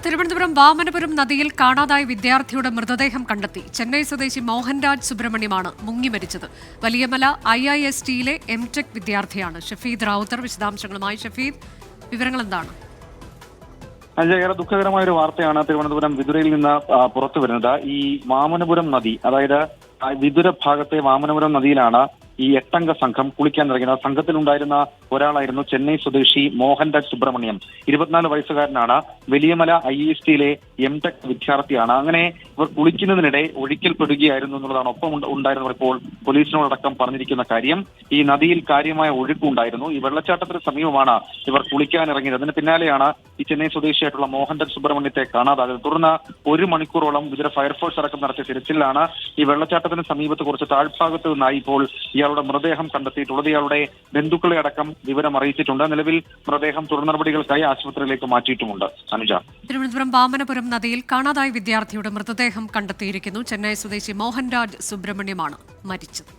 തിരുവനന്തപുരം വാമനപുരം നദിയിൽ കാണാതായ വിദ്യാർത്ഥിയുടെ മൃതദേഹം കണ്ടെത്തി. ചെന്നൈ സ്വദേശി മോഹൻരാജ് സുബ്രഹ്മണ്യമാണ് മുങ്ങി മരിച്ചത്. വലിയമല IISTയിലെ M.Tech വിദ്യാർത്ഥിയാണ്. ഷഫീദ് റാവുത്തർ വിശദാംശങ്ങളുമായി. ഷഫീദ്, വിവരങ്ങൾ എന്താണ്? ഏറെ ദുഃഖകരമായ ഒരു വാർത്തയാണ് തിരുവനന്തപുരം വിതുരയിൽ നിന്ന് പുറത്തു വരുന്നത്. ഈ വാമനപുരം നദി, അതായത് വിതുര ഭാഗത്തെ വാമനപുരം നദിയിലാണ് ഈ 8-അംഗ സംഘം കുളിക്കാൻ ഇറങ്ങിയത്. സംഘത്തിലുണ്ടായിരുന്ന ഒരാളായിരുന്നു ചെന്നൈ സ്വദേശി മോഹൻരാജ് സുബ്രഹ്മണ്യം. 24 വയസ്സുകാരനാണ്. വലിയമല IISTയിലെ M.Tech വിദ്യാർത്ഥിയാണ്. അങ്ങനെ ഇവർ കുളിക്കുന്നതിനിടെ ഒഴുക്കിൽപ്പെടുകയായിരുന്നു എന്നുള്ളതാണ് ഒപ്പം ഉണ്ടായിരുന്നവർ ഇപ്പോൾ പോലീസിനോടക്കം പറഞ്ഞിരിക്കുന്ന കാര്യം. ഈ നദിയിൽ കാര്യമായ ഒഴുക്കുണ്ടായിരുന്നു. ഈ വെള്ളച്ചാട്ടത്തിന് സമീപമാണ് ഇവർ കുളിക്കാൻ ഇറങ്ങിയത്. അതിന് പിന്നാലെയാണ് ഈ ചെന്നൈ സ്വദേശിയായിട്ടുള്ള മോഹൻരാജ് സുബ്രഹ്മണ്യത്തെ കാണാതായത്. തുടർന്ന് 1 മണിക്കൂറോളം വിതുര ഫയർഫോഴ്സ് അടക്കം നടത്തിയ തിരച്ചിലാണ് ഈ വെള്ളച്ചാട്ടത്തിന് സമീപത്ത് കുറച്ച് താഴ്ഭാഗത്ത് നിന്നായി ഇപ്പോൾ ഇയാളുടെ മൃതദേഹം കണ്ടെത്തിയിട്ടുള്ളത്. ഇയാളുടെ ബന്ധുക്കളെ അടക്കം വിവരം അറിയിച്ചിട്ടുണ്ട്. നിലവിൽ മൃതദേഹം തുടർ നടപടികൾക്കായി ആശുപത്രിയിലേക്ക് മാറ്റിയിട്ടുമുണ്ട്. അനുജ, തിരുവനന്തപുരം വാമനപുരം നദിയിൽ കാണാതായ വിദ്യാർത്ഥിയുടെ മൃതദേഹം കണ്ടെത്തിയിരിക്കുന്നു. ചെന്നൈ സ്വദേശി മോഹൻരാജ് സുബ്രഹ്മണ്യമാണ് മരിച്ചത്.